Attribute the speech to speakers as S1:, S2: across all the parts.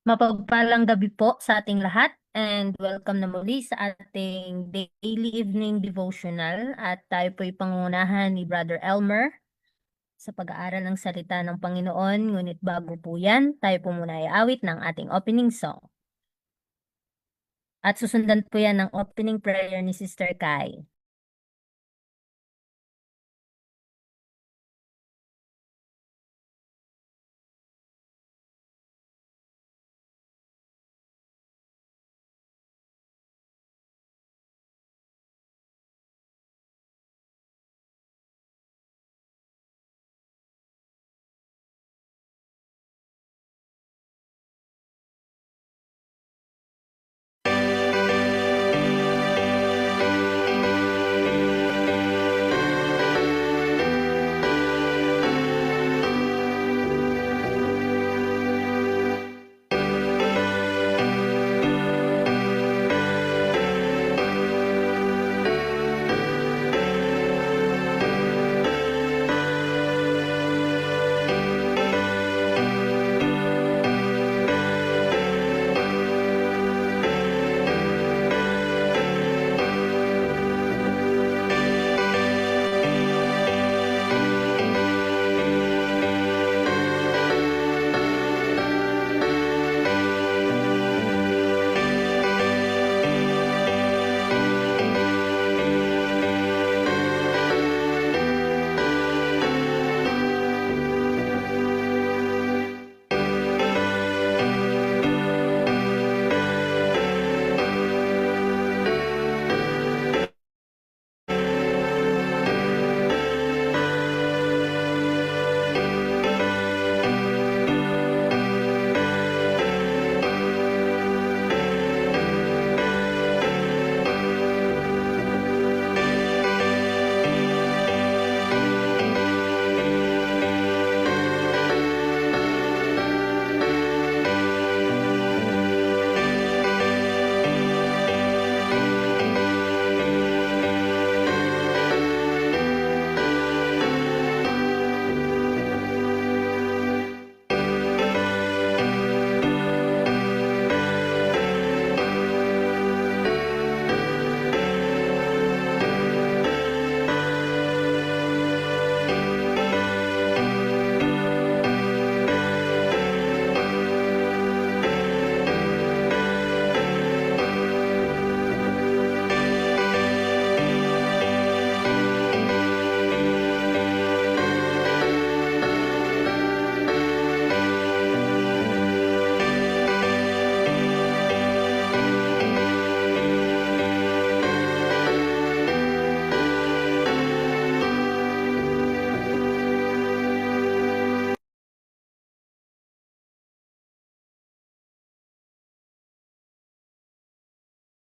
S1: Mapagpalang gabi po sa ating lahat and welcome na muli sa ating daily evening devotional at tayo po'y pangunahan ni Brother Elmer sa pag-aaral ng salita ng Panginoon. Ngunit bago po yan, tayo po muna ay awit ng ating opening song. At susundan po yan ng opening prayer ni Sister Kai.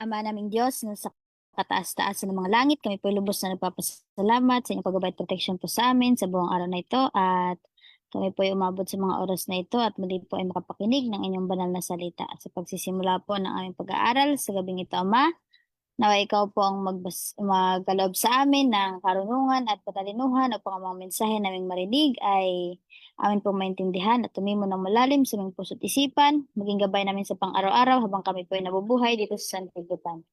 S2: Ama naming Diyos, na sa kataas-taas ng mga langit, kami po lubos na nagpapasalamat sa inyong paggabay at protection po sa amin sa buong araw na ito at kami po ay umabot sa mga oras na ito at muli po ay makapakinig ng inyong banal na salita. At sa pagsisimula po ng aming pag-aaral sa gabing ito, Ama, nawa ikaw po ang magkaloob sa amin ng karunungan at katalinuhan upang ang mga mensahe naming marinig ay amin pong maintindihan at tumimo ng malalim sa aming puso't isipan, maging gabay namin sa pang-araw-araw habang kami po ay nabubuhay dito sa sanlibutan.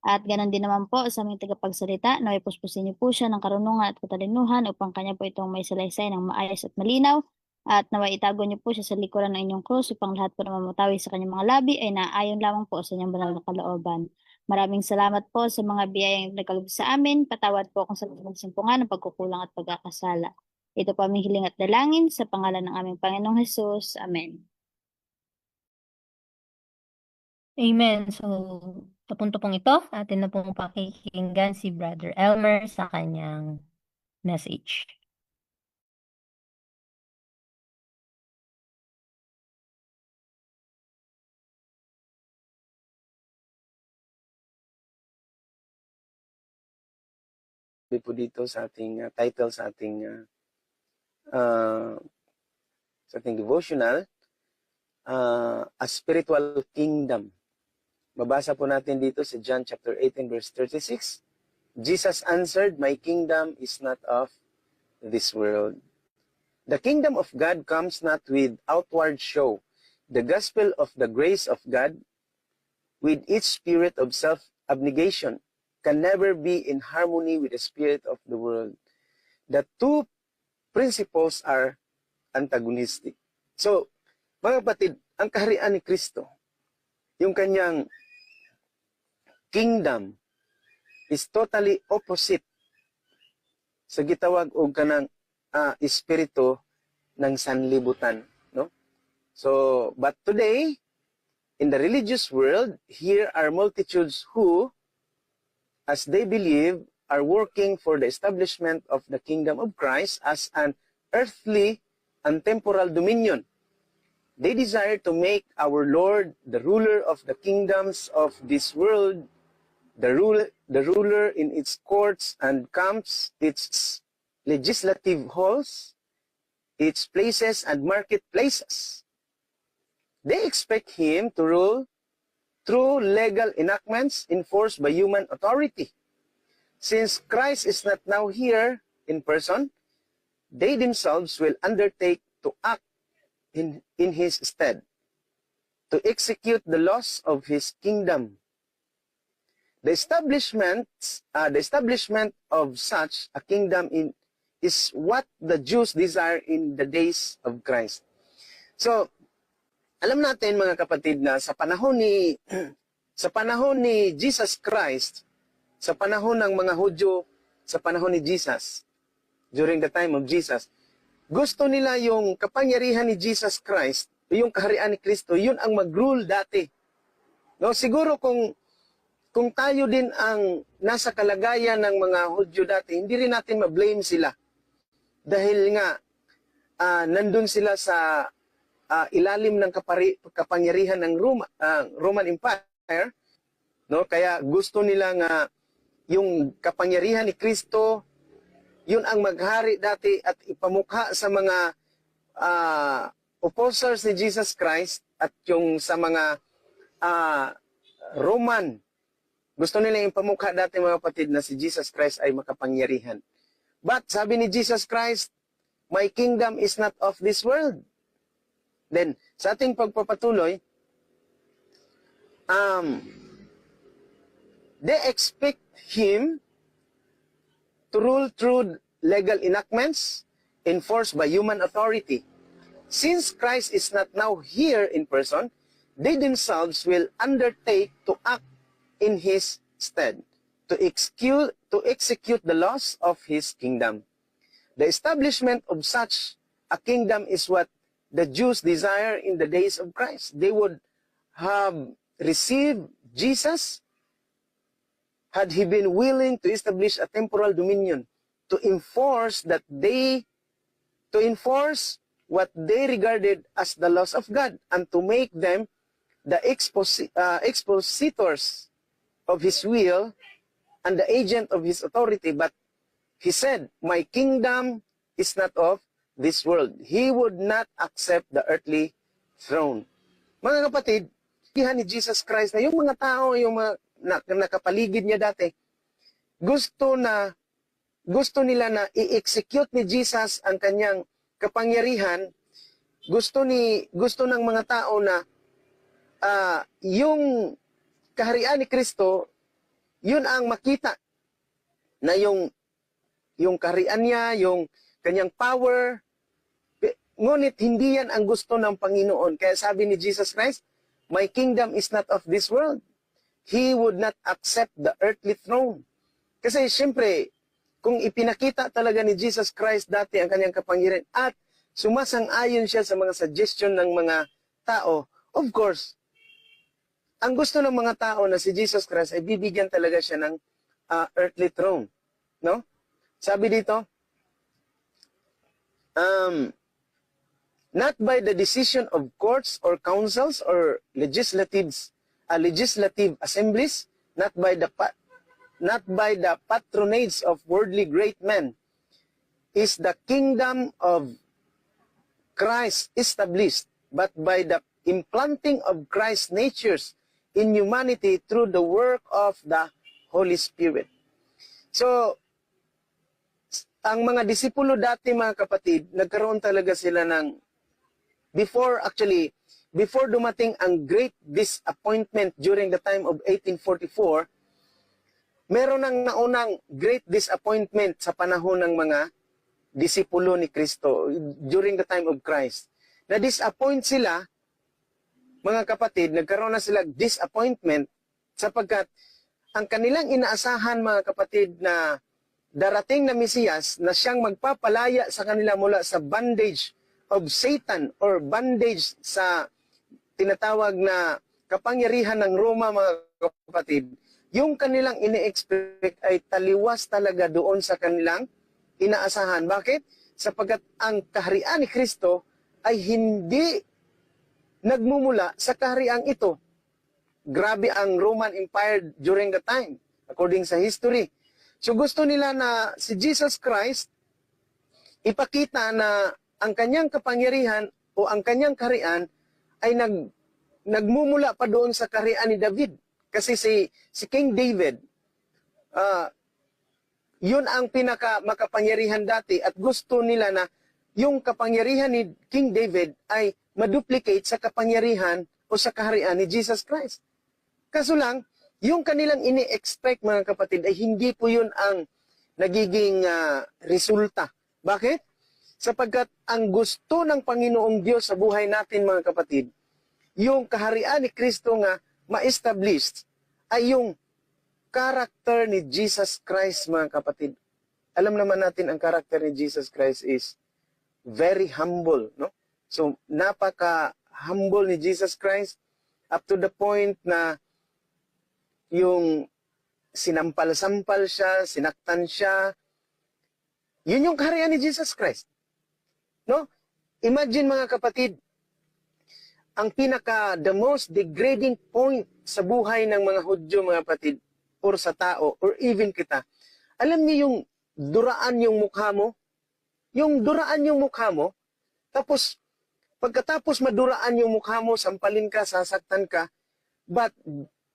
S2: At ganon din naman po sa aming tagapagsalita, naway puspusin niyo po siya ng karunungan at katalinuhan upang kanya po itong may salaysay ng maayos at malinaw. At naway itago niyo po siya sa likuran ng inyong krus upang lahat po na mamatawi sa kanyang mga labi ay naayon lamang po sa inyong banal na kalooban. Maraming salamat po sa mga biyayang nagkaloob sa amin. Patawad po kung sa simpungan ng pagkukulang at pagkakasala. Ito po aming hiling at dalangin sa pangalan ng aming Panginoong Hesus. Amen.
S1: Amen. So, sa punto pong ito, atin na pong pakikinggan si Brother Elmer sa kanyang message.
S3: Po dito sa ating title sa ating devotional, a spiritual kingdom. Mabasa po natin dito sa John chapter 18 verse 36. Jesus answered, "My kingdom is not of this world. The kingdom of God comes not with outward show. the gospel of the grace of God with its spirit of self-abnegation can never be in harmony with the spirit of the world. The two principles are antagonistic. So, mga kapatid, ang kaharian ni Kristo, yung kanyang kingdom is totally opposite sa gitawag og kanang espiritu ng sanlibutan, no? So, but today in the religious world, here are multitudes who, as they believe, are working for the establishment of the kingdom of Christ as an earthly and temporal dominion. They desire to make our Lord the ruler of the kingdoms of this world, the ruler in its courts and camps, its legislative halls, its places and marketplaces. They expect him to rule through legal enactments enforced by human authority. Since Christ is not now here in person, they themselves will undertake to act in his stead, to execute the laws of his kingdom. The establishment of such a kingdom is what the Jews desire in the days of Christ. So, alam natin mga kapatid na sa panahon ni Jesus Christ, sa panahon ng mga Hudyo, sa panahon ni Jesus, during the time of Jesus, gusto nila yung kapangyarihan ni Jesus Christ, yung kaharian ni Kristo, yun ang mag-rule dati. No, siguro kung tayo din ang nasa kalagayan ng mga Hudyo dati, hindi rin natin ma-blame sila. Dahil nga, nandun sila sa ilalim ng kapangyarihan ng Roman Empire, no? Kaya gusto nila nga yung kapangyarihan ni Kristo, yun ang maghari dati at ipamukha sa mga opposers ni Jesus Christ at yung sa mga Roman. Gusto nila ipamukha dati mga kapatid na si Jesus Christ ay makapangyarihan. But sabi ni Jesus Christ, my kingdom is not of this world. Then, sa ating pagpapatuloy, they expect him to rule through legal enactments enforced by human authority. Since Christ is not now here in person, they themselves will undertake to act in his stead, to execute the laws of his kingdom. The establishment of such a kingdom is what the Jews desire in the days of Christ. They would have received Jesus had he been willing to establish a temporal dominion, to enforce what they regarded as the laws of God, and to make them the expositors of his will and the agent of his authority. But he said, my kingdom is not of this world. He would not accept the earthly throne. Mga kapatid, ihan ni Jesus Christ na yung mga tao, yung mga nakapaligid niya dati, gusto nila na i-execute ni Jesus ang kanyang kapangyarihan. Gusto ng mga tao na yung kaharian ni Kristo, yun ang makita na yung kaharian niya, yung kanyang power. Ngunit hindi yan ang gusto ng Panginoon. Kaya sabi ni Jesus Christ, my kingdom is not of this world. He would not accept the earthly throne. Kasi siyempre, kung ipinakita talaga ni Jesus Christ dati ang kanyang kapangyarihan at sumasang-ayon siya sa mga suggestion ng mga tao, of course, ang gusto ng mga tao na si Jesus Christ ay bibigyan talaga siya ng earthly throne. No? Sabi dito, not by the decision of courts or councils or legislative assemblies, not by the patronage of worldly great men, is the kingdom of Christ established, but by the implanting of Christ's natures in humanity through the work of the Holy Spirit. So, ang mga disipulo dati mga kapatid, nagkaroon talaga sila ng, before actually, before dumating ang great disappointment during the time of 1844, meron nang naunang great disappointment sa panahon ng mga disipulo ni Kristo during the time of Christ. Na-disappoint sila, mga kapatid, nagkaroon na sila disappointment sapagkat ang kanilang inaasahan, mga kapatid, na darating na Mesiyas na siyang magpapalaya sa kanila mula sa bondage of Satan or bondage sa tinatawag na kapangyarihan ng Roma, mga kapatid, yung kanilang ini-expect ay taliwas talaga doon sa kanilang inaasahan. Bakit? Sapagkat ang kaharian ni Kristo ay hindi nagmumula sa kaharian ito. Grabe ang Roman Empire during the time, according sa history. So gusto nila na si Jesus Christ ipakita na ang kanyang kapangyarihan o ang kanyang kaharian ay nagmumula pa doon sa kaharian ni David. Kasi si King David, yun ang pinaka makapangyarihan dati at gusto nila na yung kapangyarihan ni King David ay maduplicate sa kapangyarihan o sa kaharian ni Jesus Christ. Kaso lang, yung kanilang ini-expect, mga kapatid, ay hindi po yun ang nagiging resulta. Bakit? Sapagkat ang gusto ng Panginoong Diyos sa buhay natin, mga kapatid, yung kaharian ni Kristo nga ma-established ay yung character ni Jesus Christ, mga kapatid. Alam naman natin ang character ni Jesus Christ is very humble, no? So, napaka-humble ni Jesus Christ up to the point na yung sinampal-sampal siya, sinaktan siya. Yun yung kaharian ni Jesus Christ. No? Imagine, mga kapatid, ang the most degrading point sa buhay ng mga Hudyo, mga kapatid, or sa tao, or even kita. Alam niyo yung duraan yung mukha mo? Yung duraan yung mukha mo, tapos pagkatapos maduraan yung mukha mo, sampalin ka, sasaktan ka, but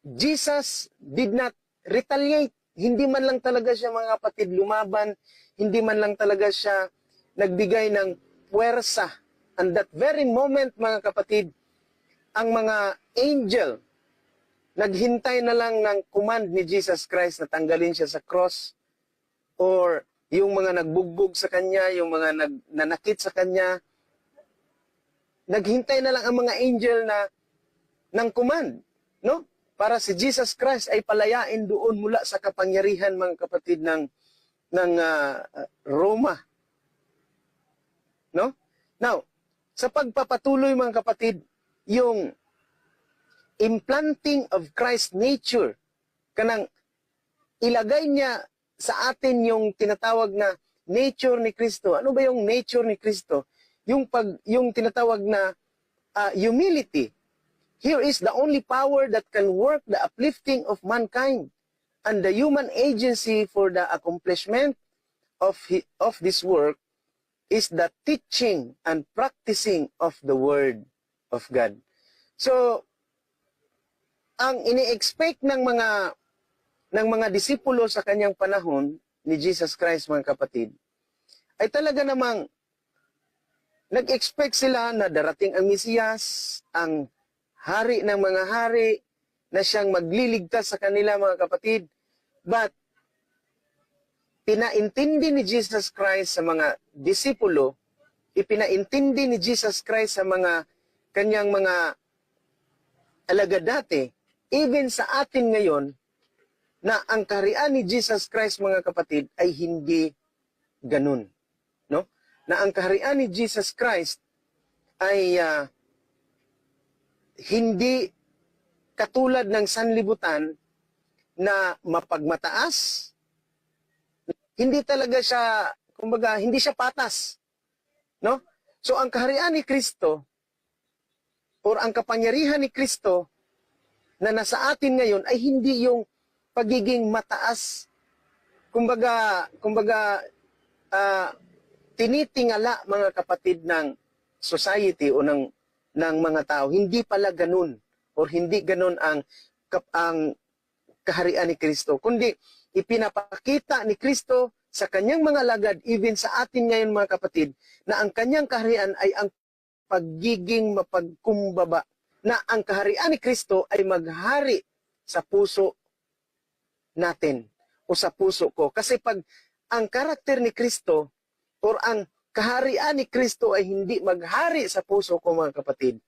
S3: Jesus did not retaliate. Hindi man lang talaga siya, mga kapatid, lumaban. Hindi man lang talaga siya nagbigay ng puwersa. And that very moment, mga kapatid, ang mga angel naghintay na lang ng command ni Jesus Christ na tanggalin siya sa cross, or yung mga nagbugbog sa kanya, yung mga nanakit sa kanya, naghintay na lang ang mga angel na ng command, no? Para si Jesus Christ ay palayain doon mula sa kapangyarihan, mga kapatid, ng Roma. No? Now, sa pagpapatuloy, mga kapatid, yung implanting of Christ's nature, kanang ilagay niya sa atin yung tinatawag na nature ni Kristo. Ano ba yung nature ni Kristo? Yung tinatawag na humility. Here is the only power that can work the uplifting of mankind, and the human agency for the accomplishment of this work is the teaching and practicing of the Word of God. So, ang ini-expect ng mga disipulo sa kanyang panahon ni Jesus Christ, mga kapatid, ay talaga namang nag-expect sila na darating ang Mesiyas, ang hari ng mga hari, na siyang magliligtas sa kanila, mga kapatid. But, pinaintindi ni Jesus Christ sa mga disipulo, ipinaintindi ni Jesus Christ sa mga kanyang mga alagad dati, even sa atin ngayon, na ang kaharian ni Jesus Christ, mga kapatid, ay hindi ganun. No? Na ang kaharian ni Jesus Christ ay hindi katulad ng sanlibutan na mapagmataas. Hindi talaga siya, kumbaga, hindi siya patas. No? So ang kaharian ni Kristo, or ang kapangyarihan ni Kristo na nasa atin ngayon ay hindi yung pagiging mataas, kumbaga tinitingala, mga kapatid, ng society o ng mga tao. Hindi pala ganun, or hindi ganun ang kaharian ni Kristo, kundi ipinapakita ni Kristo sa kanyang mga lagad, even sa atin ngayon, mga kapatid, na ang kanyang kaharian ay ang pagiging mapagkumbaba na ang kaharian ni Kristo ay maghari sa puso natin o sa puso ko. Kasi pag ang karakter ni Kristo or ang kaharian ni Kristo ay hindi maghari sa puso ko, mga kapatid,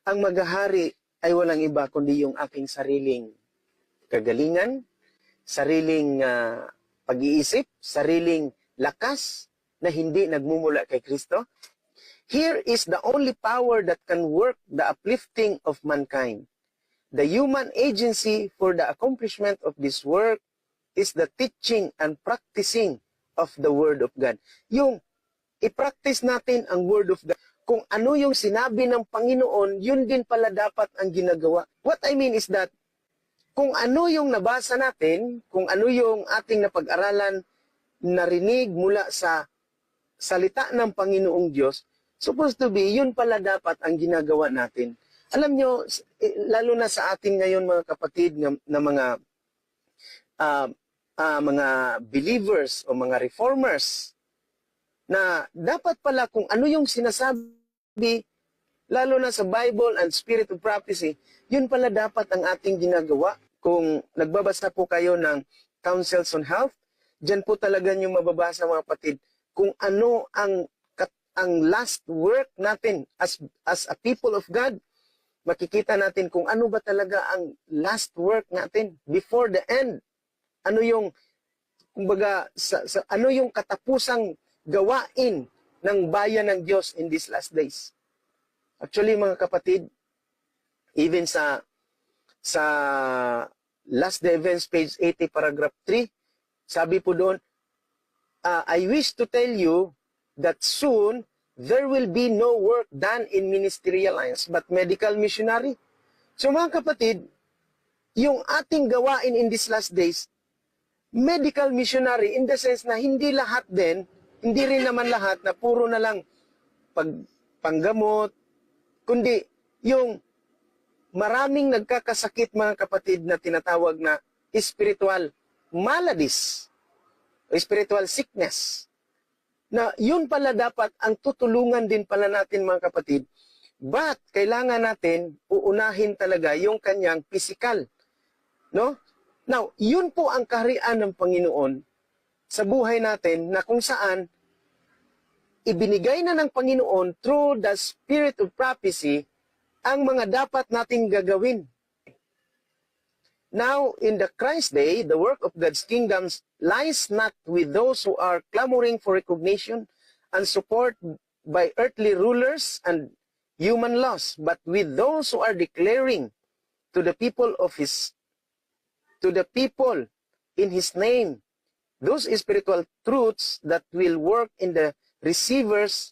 S3: ang maghahari ay walang iba kundi yung aking sariling kagalingan, sariling pag-iisip, sariling lakas na hindi nagmumula kay Kristo. Here is the only power that can work the uplifting of mankind. The human agency for the accomplishment of this work is the teaching and practicing of the Word of God. Yung i-practice natin ang Word of God. Kung ano yung sinabi ng Panginoon, yun din pala dapat ang ginagawa. What I mean is that, kung ano yung nabasa natin, kung ano yung ating napag-aralan, narinig mula sa salita ng Panginoong Diyos, supposed to be, yun pala dapat ang ginagawa natin. Alam nyo, lalo na sa atin ngayon mga kapatid na mga believers o mga reformers, na dapat pala kung ano yung sinasabi, lalo na sa Bible and Spirit of Prophecy, yun pala dapat ang ating ginagawa. Kung nagbabasa po kayo ng Counsels on Health, dyan po talaga nyo mababasa mga kapatid, kung ano ang last work natin as a people of God. Makikita natin kung ano ba talaga ang last work natin before the end. Ano yung, kumbaga, ano yung katapusang gawain ng bayan ng Diyos in these last days. Actually, mga kapatid, even sa Last Day Events, page 80, paragraph 3, sabi po doon, I wish to tell you that soon there will be no work done in ministerial lines but medical missionary. So mga kapatid, yung ating gawain in these last days, medical missionary in the sense na hindi lahat din, hindi rin naman lahat na puro na lang panggamot, kundi yung maraming nagkakasakit mga kapatid na tinatawag na spiritual maladies, spiritual sickness, na yun pala dapat ang tutulungan din pala natin mga kapatid. But kailangan natin uunahin talaga yung kanyang physical. No? Now, yun po ang kaharian ng Panginoon sa buhay natin na kung saan ibinigay na ng Panginoon through the Spirit of Prophecy ang mga dapat nating gagawin. Now, in the Christ day, the work of God's kingdom lies not with those who are clamoring for recognition and support by earthly rulers and human laws, but with those who are declaring to the people in His name those spiritual truths that will work in the receivers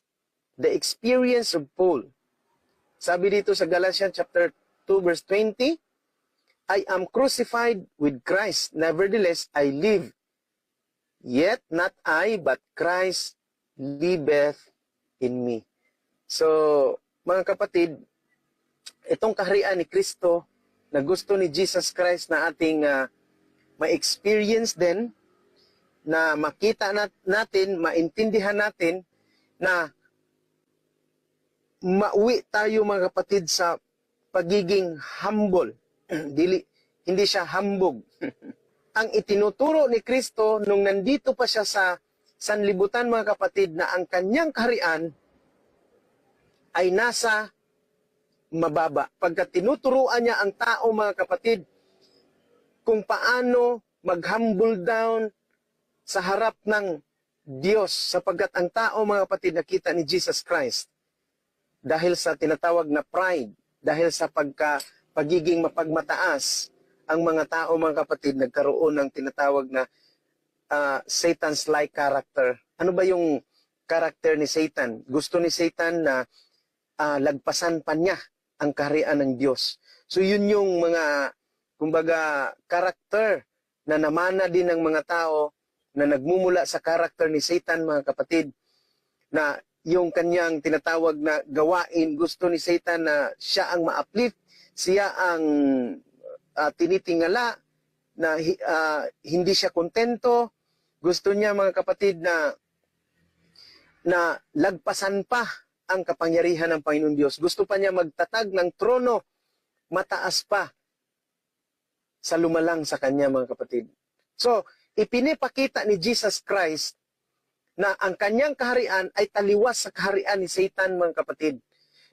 S3: the experience of Paul. Sabi dito sa Galatians chapter 2 verse 20, I am crucified with Christ, nevertheless I live. Yet not I, but Christ liveth in me. So, mga kapatid, itong kaharian ni Kristo na gusto ni Jesus Christ na ating ma-experience din, na makita natin, maintindihan natin, na mauwi tayo mga kapatid sa pagiging humble. Hindi siya hambog. Ang itinuturo ni Kristo nung nandito pa siya sa sanlibutan mga kapatid na ang kanyang kaharian ay nasa mababa. Pagka tinuturuan niya ang tao mga kapatid kung paano mag-humble down sa harap ng Diyos, sapagkat ang tao mga kapatid nakita ni Jesus Christ dahil sa tinatawag na pride, dahil sa pagiging mapagmataas, ang mga tao mga kapatid nagkaroon ng tinatawag na Satan's like character. Ano ba yung character ni Satan? Gusto ni Satan na lagpasan pa niya ang kaharian ng Diyos. So yun yung mga, kumbaga, character na namana din ng mga tao na nagmumula sa character ni Satan mga kapatid, na yung kanyang tinatawag na gawain, gusto ni Satan na siya ang ma-uplift, siya ang tinitingala, na hindi siya kontento. Gusto niya mga kapatid na lagpasan pa ang kapangyarihan ng Panginoon Diyos. Gusto pa niya magtatag ng trono mataas pa sa lumalang sa kanya, mga kapatid. So, ipinipakita ni Jesus Christ na ang kanyang kaharian ay taliwas sa kaharian ni Satan, mga kapatid.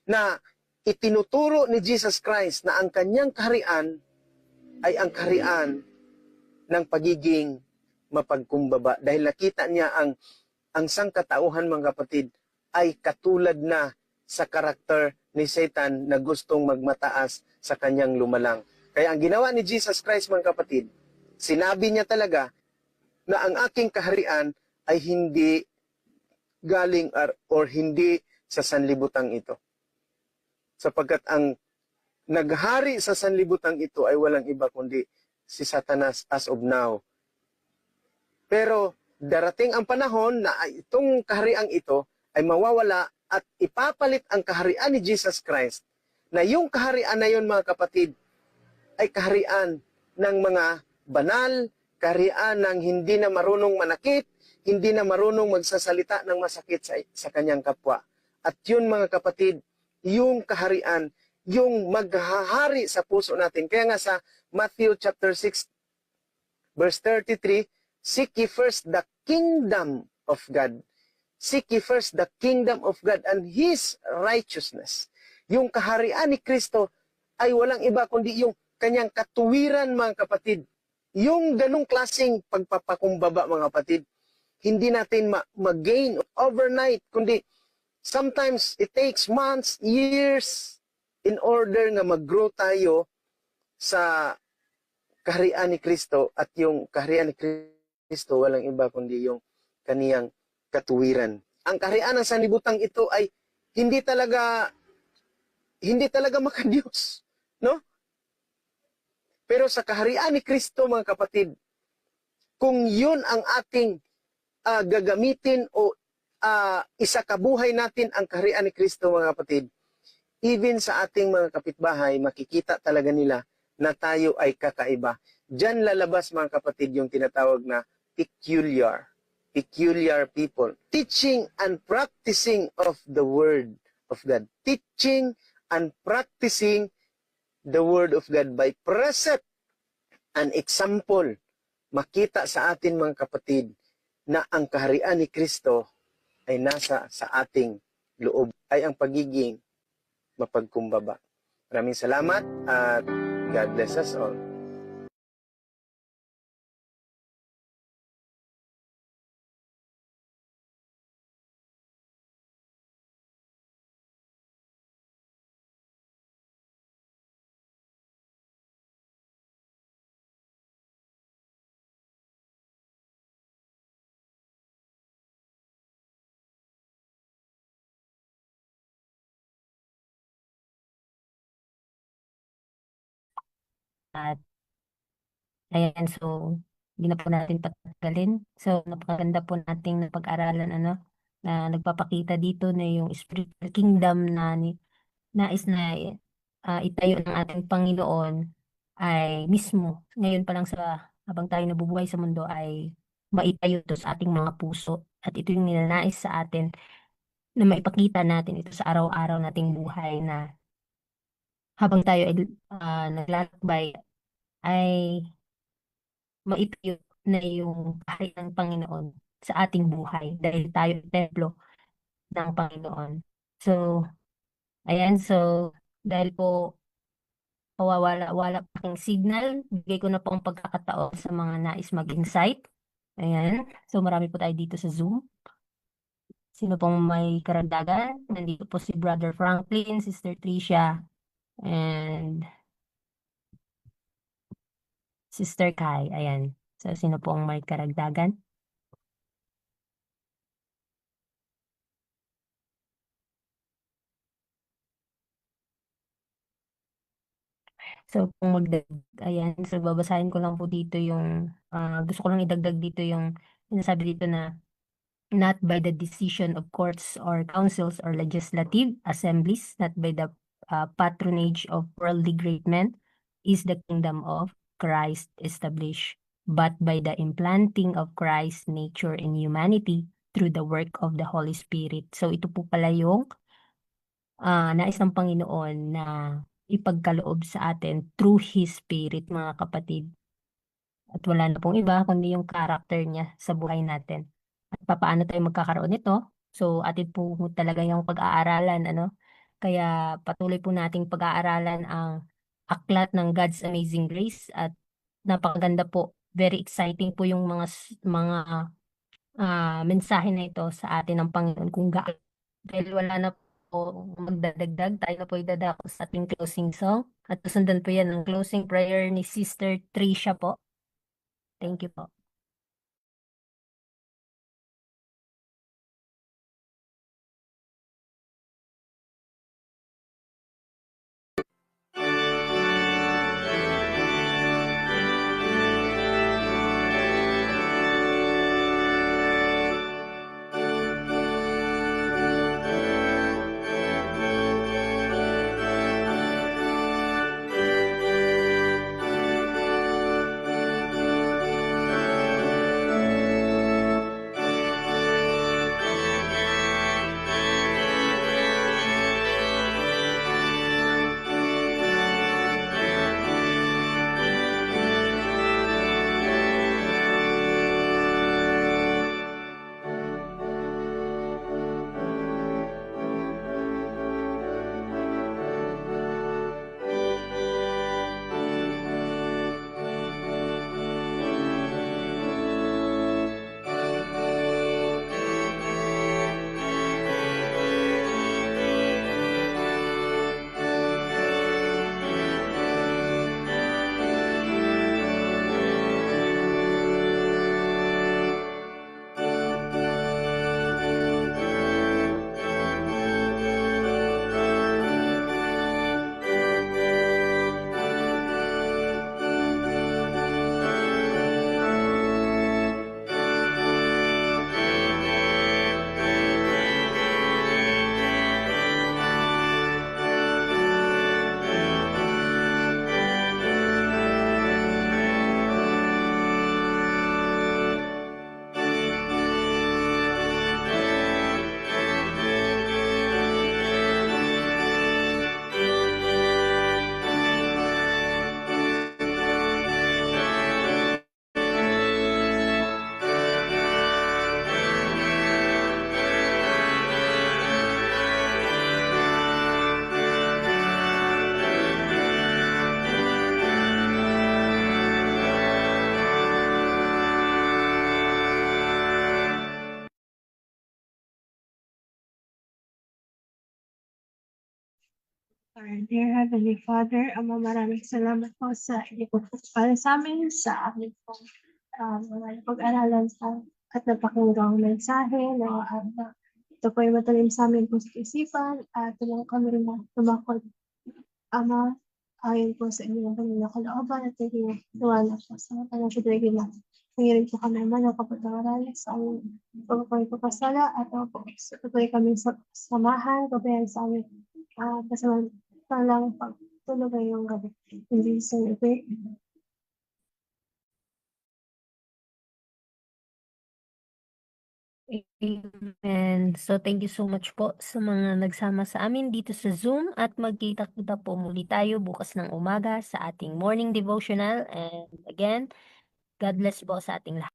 S3: Na itinuturo ni Jesus Christ na ang kanyang kaharian ay ang kaharian ng pagiging mapagkumbaba. Dahil nakita niya ang sangkatauhan, mga kapatid, ay katulad na sa karakter ni Satan na gustong magmataas sa kanyang lumalang. Kaya ang ginawa ni Jesus Christ, mga kapatid, sinabi niya talaga na ang aking kaharian ay hindi galing or hindi sa sanlibutang ito. Sapagkat ang naghari sa sanlibutang ito ay walang iba kundi si Satanas as of now. Pero darating ang panahon na itong kahariang ito ay mawawala at ipapalit ang kaharian ni Jesus Christ, na yung kaharian na yun, mga kapatid, ay kaharian ng mga banal, kaharian ng hindi na marunong manakit, hindi na marunong magsasalita ng masakit sa kanyang kapwa. At yun, mga kapatid, yung kaharian, yung maghahari sa puso natin. Kaya nga sa Matthew chapter 6, verse 33, seek ye first the kingdom of God. Seek ye first the kingdom of God and His righteousness. Yung kaharian ni Kristo ay walang iba kundi yung kanyang katuwiran, mga kapatid. Yung ganong klaseng pagpapakumbaba, mga kapatid, hindi natin mag-gain overnight, kundi sometimes it takes months, years, in order nga mag-grow tayo sa kaharian ni Kristo. At yung kaharian ni Kristo, walang iba kundi yung kaniyang katuwiran. Ang kaharian ng sanlibutan ito ay hindi talaga makadiyos, no? Pero sa kaharian ni Kristo, mga kapatid, kung yun ang ating gagamitin o isakabuhay natin ang kaharian ni Kristo, mga kapatid, even sa ating mga kapitbahay, makikita talaga nila na tayo ay kakaiba. Diyan lalabas, mga kapatid, yung tinatawag na peculiar people. Teaching and practicing of the Word of God. Teaching and practicing the Word of God by precept and example. Makita sa atin, mga kapatid, na ang kaharian ni Kristo ay nasa sa ating loob, ay ang pagiging mapagkumbaba. Maraming salamat at God bless us all.
S1: At ayan, so hindi na po natin patagalin. So napakaganda po nating napag-aralan na nagpapakita dito na yung spiritual kingdom na nais na itayo ng ating Panginoon ay mismo ngayon pa lang habang tayo nabubuhay sa mundo ay maitayo ito sa ating mga puso. At ito yung ninanais sa atin na maipakita natin ito sa araw-araw nating buhay, na habang tayo ay naglalakbay ay maitayo na yung kaharian ng Panginoon sa ating buhay dahil tayo ay templo ng Panginoon. So, ayan, so dahil po wala aking signal, bigay ko na po ang pagkakataon sa mga nais mag-insight. Ayan, so marami po tayo dito sa Zoom. Sino pong may karagdagan? Nandito po si Brother Franklin, Sister Tricia, and Sister Kai. Ayan. So, sino po ang may karagdagan? So, kung ayan. So, babasahin ko lang po dito yung, gusto ko lang idagdag dito yung, sinasabi dito na, not by the decision of courts or councils or legislative assemblies, not by the patronage of worldly great men, is the kingdom of Christ established, but by the implanting of Christ's nature in humanity through the work of the Holy Spirit. So ito po pala yung nais ng Panginoon na ipagkaloob sa atin through His Spirit, mga kapatid. At wala na pong iba kundi yung character niya sa buhay natin. At papaano tayo magkakaroon nito? So, atin po talaga yung pag-aaralan, ano? Kaya patuloy po nating pag-aaralan ang aklat ng God's Amazing Grace at napakaganda po. Very exciting po yung mga mensahe na ito sa atin ng Panginoon kung gaano. Dahil wala na po magdadagdag, tayo na po idadako sa ating closing song. At susundan po yan ng closing prayer ni Sister Tricia po. Thank you po.
S4: Our dear Heavenly Father, Ama, maraming salamat po sa ipagpapala sa amin sa aming pong mga pag-aralan at napakinggang mensahe na ito po ay matalim sa amin po sa isipan at tulungan kami rin na tumakot, Ama, ayon po sa inyong kanilang kalooban at naging tuwala po sa mga tanong sa daigin na. Nangirin po kami naman ng kapag-aralan sa aming pagpapasala at po sa tuloy kami samahan, gabayan sa aming pasalang pagtulog ngayong gabi. In Jesus' name we pray.
S1: Amen. So, thank you so much po sa mga nagsama sa amin dito sa Zoom at magkita-kita po muli tayo bukas ng umaga sa ating morning devotional. And again, God bless po sa ating lahat.